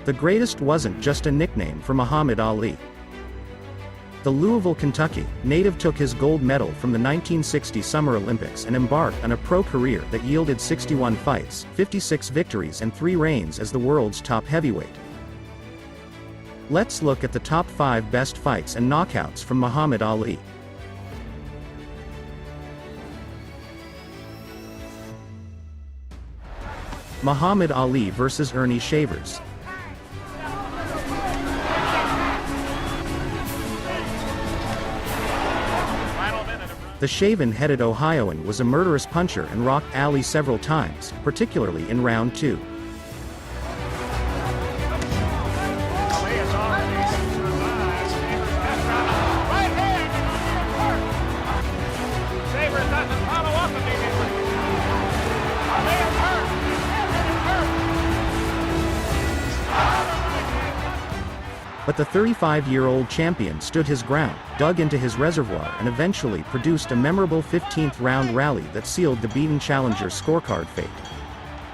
The greatest wasn't just a nickname for Muhammad Ali. The Louisville, Kentucky native took his gold medal from the 1960 Summer Olympics and embarked on a pro career that yielded 61 fights, 56 victories and 3 reigns as the world's top heavyweight. Let's look at the top 5 best fights and knockouts from Muhammad Ali. Muhammad Ali vs. Ernie Shavers. The shaven-headed Ohioan was a murderous puncher and rocked Ali several times, particularly in round 2. But the 35-year-old champion stood his ground, dug into his reservoir and eventually produced a memorable 15th-round rally that sealed the beaten challenger's scorecard fate.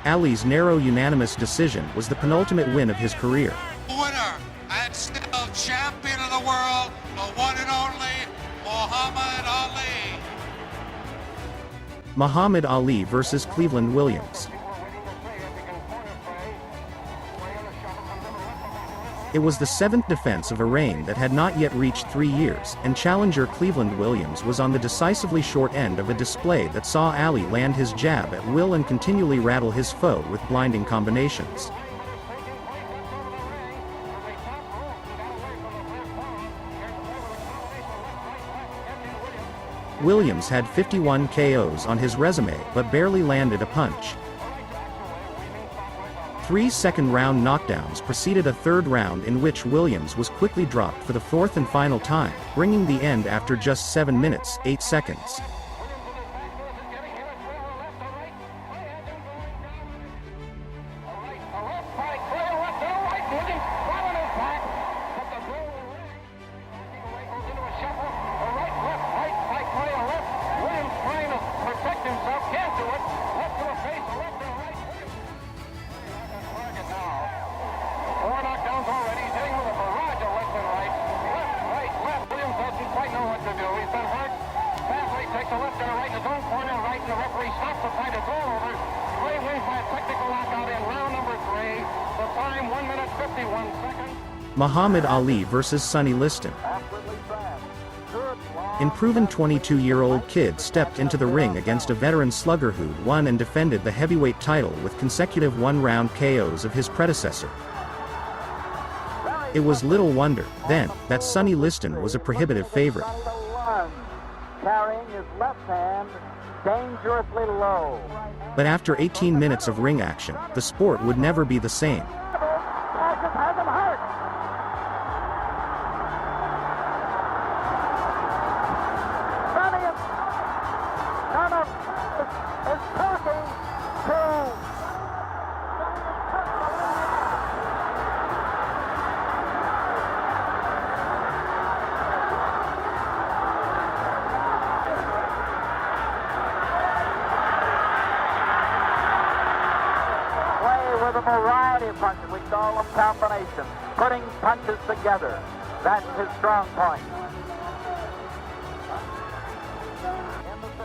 Ali's narrow unanimous decision was the penultimate win of his career. Winner and still champion of the world, the one and only Muhammad Ali. Muhammad Ali vs. Cleveland Williams. It was the 7th defense of a reign that had not yet reached 3 years, and challenger Cleveland Williams was on the decisively short end of a display that saw Ali land his jab at will and continually rattle his foe with blinding combinations. Williams had 51 KOs on his resume but barely landed a punch. 3 second-round knockdowns preceded a third round in which Williams was quickly dropped for the 4th and final time, bringing the end after just 7 minutes, 8 seconds. Muhammad Ali vs. Sonny Liston. Improving 22-year-old Kid stepped into the ring against a veteran slugger who'd won and defended the heavyweight title with consecutive one-round KOs of his predecessor. It was little wonder, then, that Sonny Liston was a prohibitive favorite. Carrying his left hand dangerously low. But after 18 minutes of ring action, the sport would never be the same. With a variety of punches, we call them combinations, putting punches together. That's his strong point.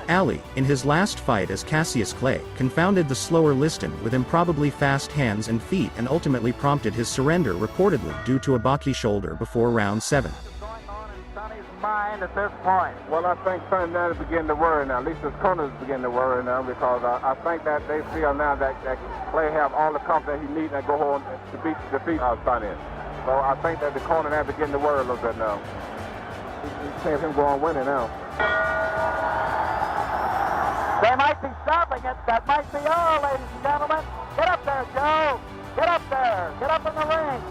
Ali, in his last fight as Cassius Clay, confounded the slower Liston with improbably fast hands and feet and ultimately prompted his surrender, reportedly due to a Baki shoulder before round 7. What's going on in Sonny's mind at this point? Well, I think Sonny now is beginning to worry now. At least his corners begin to worry now, because I think that they feel now that Clay have all the confidence he needs and go on to defeat Sonny. So I think that the corner now beginning to worry a little bit now. You can't him go on winning now. They might be stopping it. That might be all, ladies and gentlemen. Get up there, Joe. Get up there. Get up in the ring.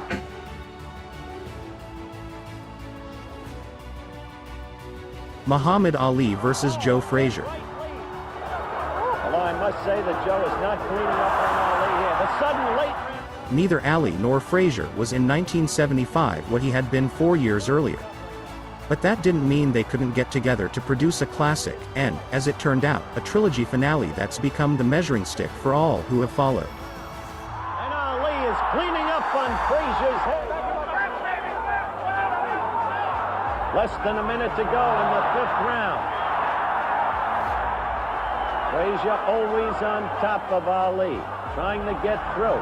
Muhammad Ali vs. Joe Frazier. Although I must say that Joe is not cleaning up on Ali here. The sudden late... Neither Ali nor Frazier was in 1975 what he had been 4 years earlier. But that didn't mean they couldn't get together to produce a classic, and, as it turned out, a trilogy finale that's become the measuring stick for all who have followed. And Ali is cleaning up on Frazier's head. Less than a minute to go in the 5th round. Frazier always on top of Ali, trying to get through.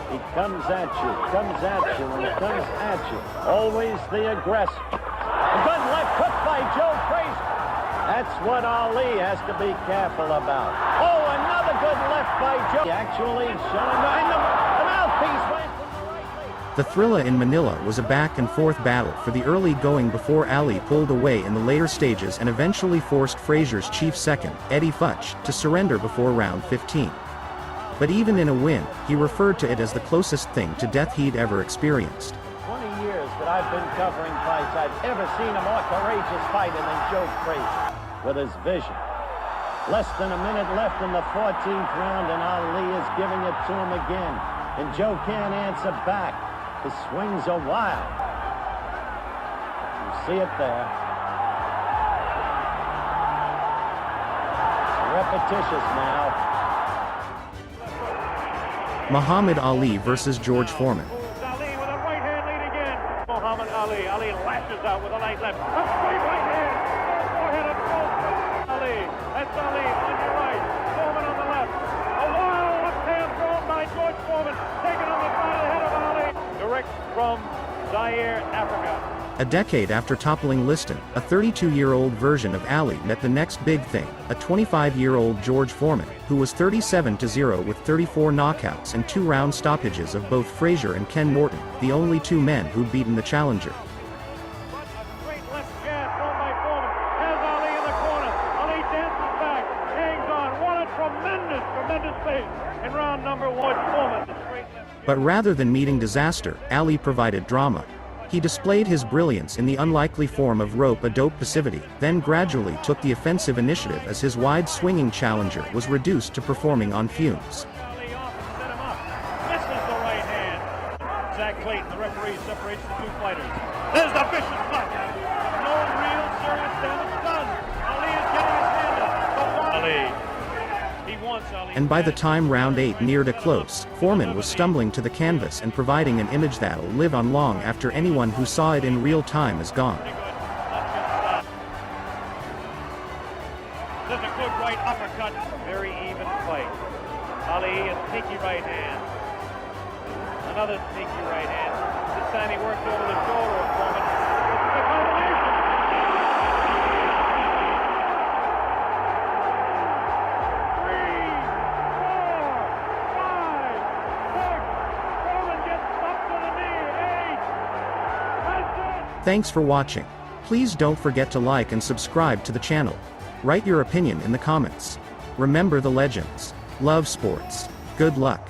He comes at you, and he comes at you. Always the aggressor. A good left hook by Joe Frazier. That's what Ali has to be careful about. Oh, another good left by Joe. He actually showing behind him. The mouthpiece went from the right leg. The Thrilla in Manila was a back-and-forth battle for the early going before Ali pulled away in the later stages and eventually forced Frazier's chief second, Eddie Futch, to surrender before round 15. But even in a win, he referred to it as the closest thing to death he'd ever experienced. 20 years that I've been covering fights, I've ever seen a more courageous fighter than Joe Frazier, with his vision. Less than a minute left in the 14th round, and Ali is giving it to him again. And Joe can't answer back. His swings are wild. You see it there. It's repetitious now. Muhammad Ali versus George Foreman. Ali with a right hand lead again. Muhammad Ali. Ali lashes out with a light left. A straight right hand. Forehand of Ali. That's Ali on your right. Foreman on the left. A wild left hand thrown by George Foreman. Taken on the front of the head of Ali. Direct from Zaire, Africa. A decade after toppling Liston, a 32-year-old version of Ali met the next big thing, a 25-year-old George Foreman, who was 37-0 with 34 knockouts and 2-round stoppages of both Frazier and Ken Norton, the only two men who'd beaten the challenger. But a great left jab thrown by Foreman. Has Ali in the corner. Ali dances back. Hangs on. What a tremendous pace in round number 1. Foreman. But rather than meeting disaster, Ali provided drama. He displayed his brilliance in the unlikely form of rope-a-dope passivity, then gradually took the offensive initiative as his wide-swinging challenger was reduced to performing on fumes. Ali off and set him up. Misses the right hand. Zach Clayton, the referee, separates the two fighters. There's the vicious punch. No real serious damage done. Ali is getting his hand up. But Ali. He wants Ali. And by the time round 8 neared a close, Foreman was stumbling to the canvas and providing an image that'll live on long after anyone who saw it in real time is gone. There's a good right uppercut. Very even fight. Ali, a sneaky right hand. Another sneaky right hand. This time he worked over the shoulder of Foreman. This is a combination. 3, 4, 5, 6. Foreman gets up to the knee. 8. That's it. Thanks for watching. Please don't forget to like and subscribe to the channel. Write your opinion in the comments. Remember the legends. Love sports. Good luck.